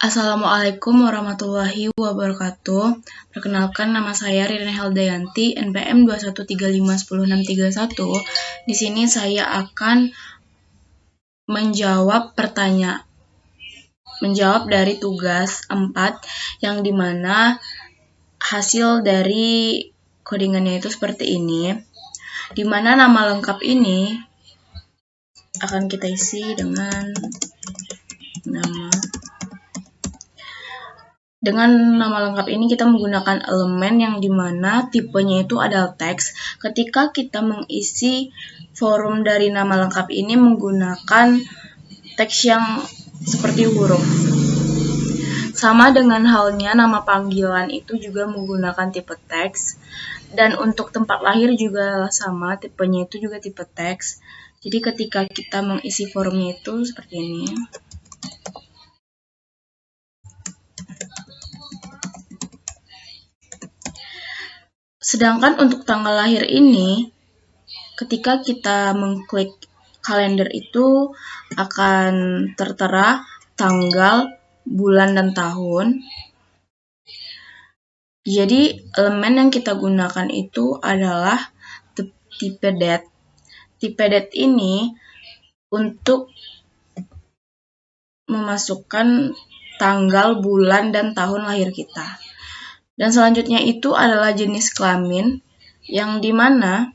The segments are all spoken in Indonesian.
Assalamualaikum warahmatullahi wabarakatuh. Perkenalkan, nama saya Ririn Heldayanti, NPM 213510631. Di sini saya akan menjawab dari tugas 4 yang dimana hasil dari codingannya itu seperti ini. Dimana nama lengkap ini akan kita isi dengan nama lengkap ini kita menggunakan elemen yang dimana tipenya itu adalah teks. Ketika kita mengisi forum dari nama lengkap ini menggunakan teks yang seperti huruf. Sama dengan halnya nama panggilan itu juga menggunakan tipe teks. Dan untuk tempat lahir juga sama, tipenya itu juga tipe teks. Jadi ketika kita mengisi forumnya itu seperti ini. Sedangkan untuk tanggal lahir ini, ketika kita mengklik kalender itu akan tertera tanggal, bulan, dan tahun. Jadi elemen yang kita gunakan itu adalah tipe date. Tipe date ini untuk memasukkan tanggal, bulan, dan tahun lahir kita. Dan selanjutnya itu adalah jenis kelamin, yang dimana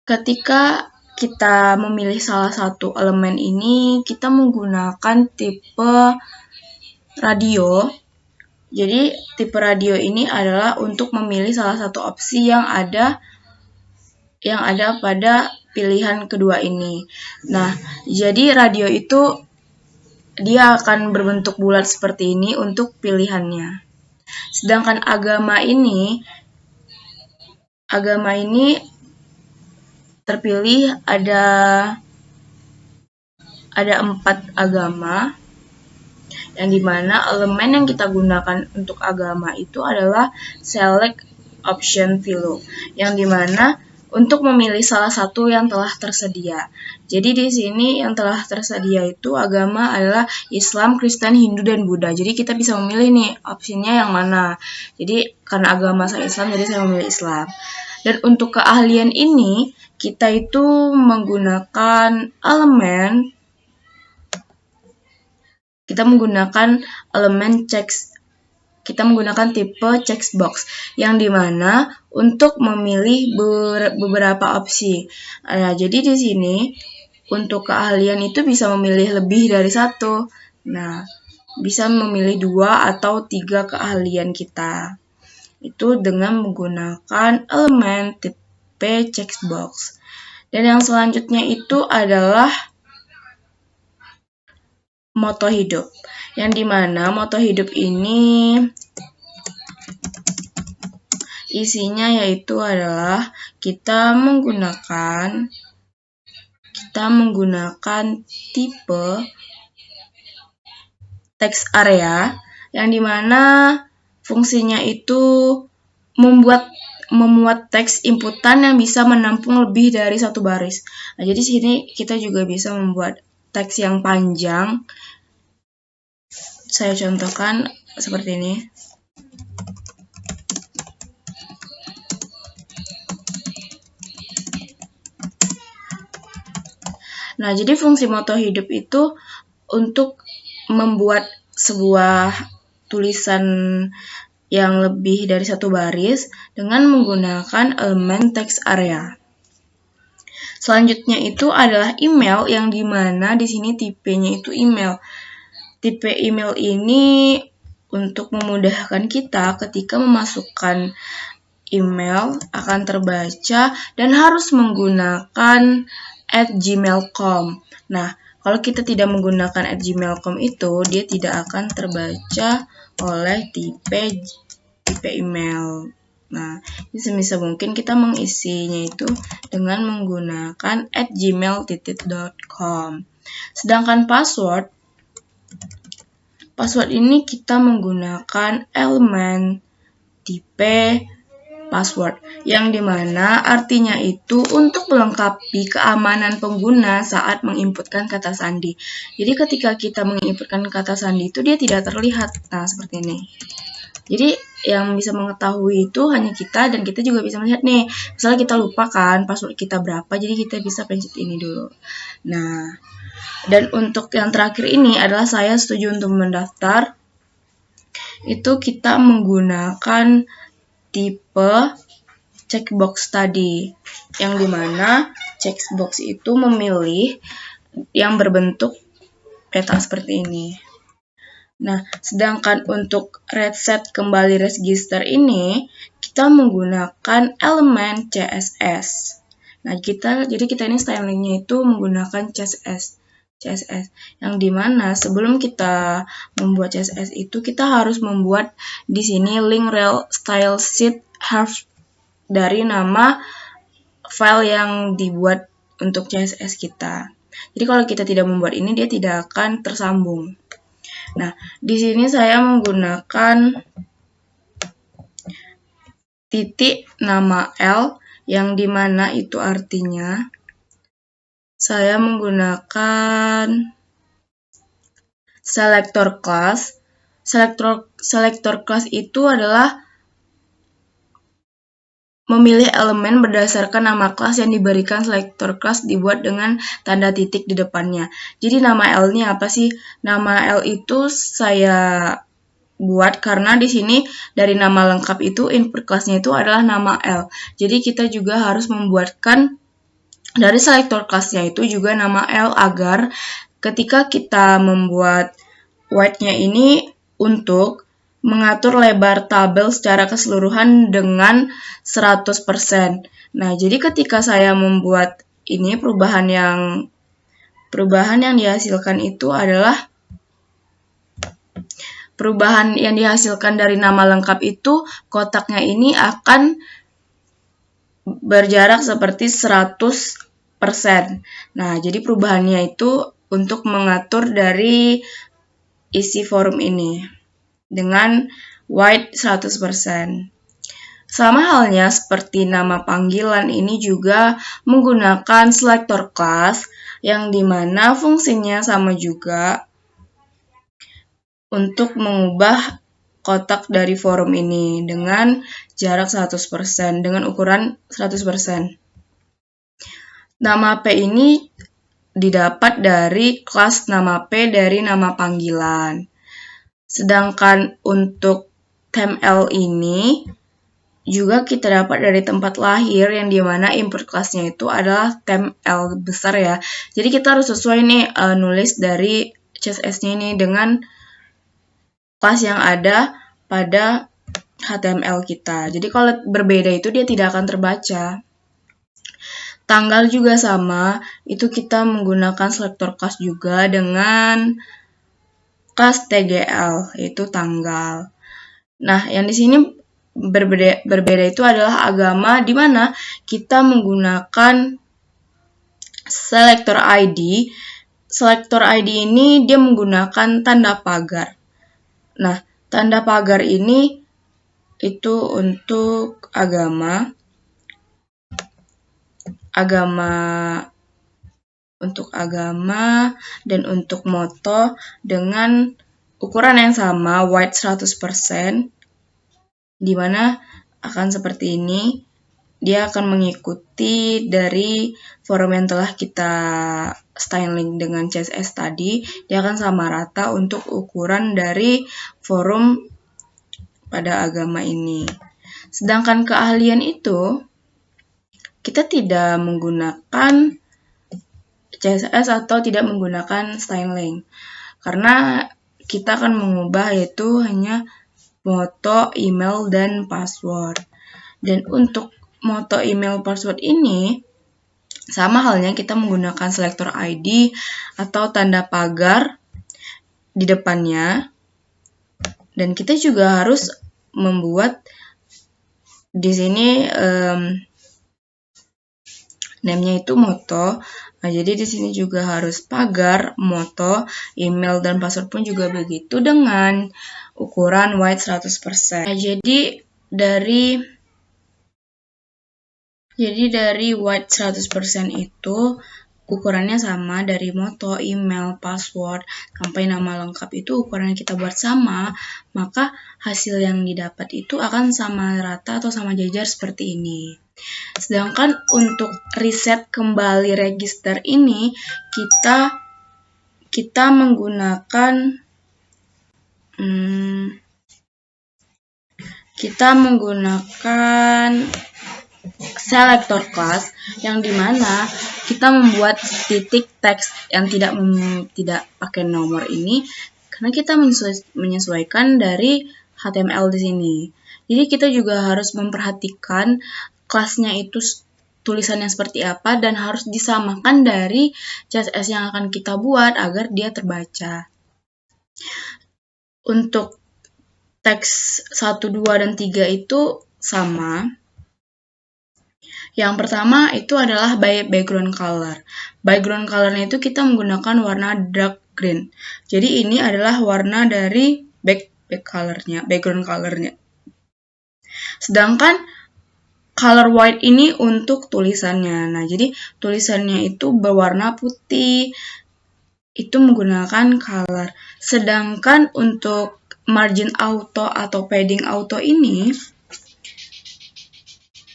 ketika kita memilih salah satu elemen ini, kita menggunakan tipe radio. Jadi tipe radio ini adalah untuk memilih salah satu opsi yang ada pada pilihan kedua ini. Nah, jadi radio itu dia akan berbentuk bulat seperti ini untuk pilihannya. Sedangkan agama ini terpilih ada 4 agama, yang dimana elemen yang kita gunakan untuk agama itu adalah select option below, yang dimana untuk memilih salah satu yang telah tersedia. Jadi di sini yang telah tersedia itu agama adalah Islam, Kristen, Hindu, dan Buddha. Jadi kita bisa memilih nih opsinya yang mana. Jadi karena agama saya Islam, jadi saya memilih Islam. Dan untuk keahlian ini kita itu menggunakan kita menggunakan tipe checkbox, yang dimana untuk memilih beberapa opsi. Nah, jadi di sini untuk keahlian itu bisa memilih lebih dari satu. Nah, bisa memilih 2 atau 3 keahlian kita. Itu dengan menggunakan elemen tipe checkbox. Dan yang selanjutnya itu adalah moto hidup, yang dimana moto hidup ini isinya yaitu adalah kita menggunakan tipe text area, yang dimana fungsinya itu memuat teks inputan yang bisa menampung lebih dari satu baris. Nah, jadi sini kita juga bisa membuat teks yang panjang. Saya contohkan seperti ini. Nah, jadi fungsi moto hidup itu untuk membuat sebuah tulisan yang lebih dari satu baris dengan menggunakan elemen text area. Selanjutnya itu adalah email, yang dimana di sini tipenya itu email. Tipe email ini untuk memudahkan kita ketika memasukkan email akan terbaca dan harus menggunakan @gmail.com. Nah, kalau kita tidak menggunakan @gmail.com itu, dia tidak akan terbaca oleh tipe email. Nah, sebisa mungkin kita mengisinya itu dengan menggunakan @gmail.com. Sedangkan password ini kita menggunakan elemen tipe password, yang dimana artinya itu untuk melengkapi keamanan pengguna saat menginputkan kata sandi. Jadi ketika kita menginputkan kata sandi itu dia tidak terlihat. Nah, seperti ini. Jadi yang bisa mengetahui itu hanya kita, dan kita juga bisa melihat nih. Misalnya kita lupa kan password kita berapa, jadi kita bisa pencet ini dulu. Nah, dan untuk yang terakhir ini adalah saya setuju untuk mendaftar. Itu kita menggunakan tipe checkbox tadi, yang dimana checkbox itu memilih yang berbentuk peta seperti ini. Nah, sedangkan untuk reset kembali register ini, kita menggunakan elemen CSS. Nah, jadi kita ini stylingnya itu menggunakan CSS, yang dimana sebelum kita membuat CSS itu kita harus membuat di sini link rel style sheet harf dari nama file yang dibuat untuk CSS kita. Jadi kalau kita tidak membuat ini, dia tidak akan tersambung. Nah, di sini saya menggunakan titik nama L, yang dimana itu artinya saya menggunakan selector class. Selector class itu adalah memilih elemen berdasarkan nama kelas yang diberikan. Selector class dibuat dengan tanda titik di depannya. Jadi nama L ini apa sih? Nama L itu saya buat karena di sini dari nama lengkap itu input kelasnya itu adalah nama L. Jadi kita juga harus membuatkan dari selector kelasnya itu juga nama L, agar ketika kita membuat white-nya ini untuk mengatur lebar tabel secara keseluruhan dengan 100%. Nah, jadi ketika saya membuat ini, perubahan yang dihasilkan itu adalah perubahan yang dihasilkan dari nama lengkap itu, kotaknya ini akan berjarak seperti 100%. Nah, jadi perubahannya itu untuk mengatur dari isi forum ini dengan white 100%. Sama halnya seperti nama panggilan, ini juga menggunakan selector class, yang dimana fungsinya sama juga untuk mengubah kotak dari forum ini dengan jarak 100%, dengan ukuran 100%. Nama P ini didapat dari kelas nama P dari nama panggilan. Sedangkan untuk temp L ini juga kita dapat dari tempat lahir, yang dimana input kelasnya itu adalah temp L besar ya. Jadi kita harus sesuai nih nulis dari CSS-nya ini dengan kelas yang ada pada HTML kita. Jadi kalau berbeda itu dia tidak akan terbaca. Tanggal juga sama, itu kita menggunakan selector class juga dengan kelas TGL, yaitu tanggal. Nah, yang di sini berbeda itu adalah agama, di mana kita menggunakan selector ID. Selector ID ini dia menggunakan tanda pagar. Nah, tanda pagar ini itu untuk agama, dan untuk moto dengan ukuran yang sama, white 100%, di mana akan seperti ini. Dia akan mengikuti dari forum yang telah kita styling dengan CSS tadi. Dia akan sama rata untuk ukuran dari forum pada agama ini. Sedangkan keahlian itu, kita tidak menggunakan CSS atau tidak menggunakan styling, karena kita akan mengubah yaitu hanya moto, email, dan password. Dan untuk moto, email, password ini sama halnya kita menggunakan selector ID atau tanda pagar di depannya. Dan kita juga harus membuat di sini name-nya itu moto. Nah, jadi di sini juga harus pagar, moto, email, dan password pun juga begitu dengan ukuran white 100%. Nah, jadi dari Jadi dari white 100% itu ukurannya sama, dari moto, email, password, sampai nama lengkap itu ukuran yang kita buat sama, maka hasil yang didapat itu akan sama rata atau sama jajar seperti ini. Sedangkan untuk reset kembali register ini, kita menggunakan selector class yang dimana kita membuat titik teks yang tidak pakai nomor ini karena kita menyesuaikan dari HTML di sini. Jadi kita juga harus memperhatikan kelasnya itu tulisannya seperti apa dan harus disamakan dari CSS yang akan kita buat agar dia terbaca. Untuk teks 1, 2, dan 3 itu sama. Yang pertama itu adalah background color. Background colornya itu kita menggunakan warna dark green. Jadi ini adalah warna dari background colornya. Sedangkan color white ini untuk tulisannya. Nah, jadi tulisannya itu berwarna putih. Itu menggunakan color. Sedangkan untuk margin auto atau padding auto ini,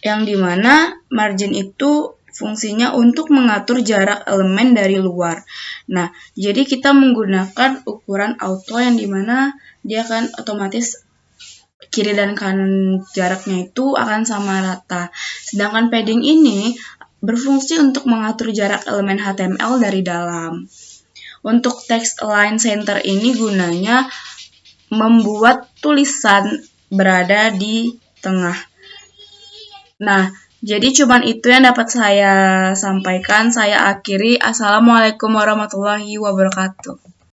yang dimana margin itu fungsinya untuk mengatur jarak elemen dari luar. Nah, jadi kita menggunakan ukuran auto yang dimana dia akan otomatis kiri dan kanan jaraknya itu akan sama rata. Sedangkan padding ini berfungsi untuk mengatur jarak elemen HTML dari dalam. Untuk text align center ini gunanya membuat tulisan berada di tengah. Nah, jadi cuman itu yang dapat saya sampaikan. Saya akhiri. Assalamualaikum warahmatullahi wabarakatuh.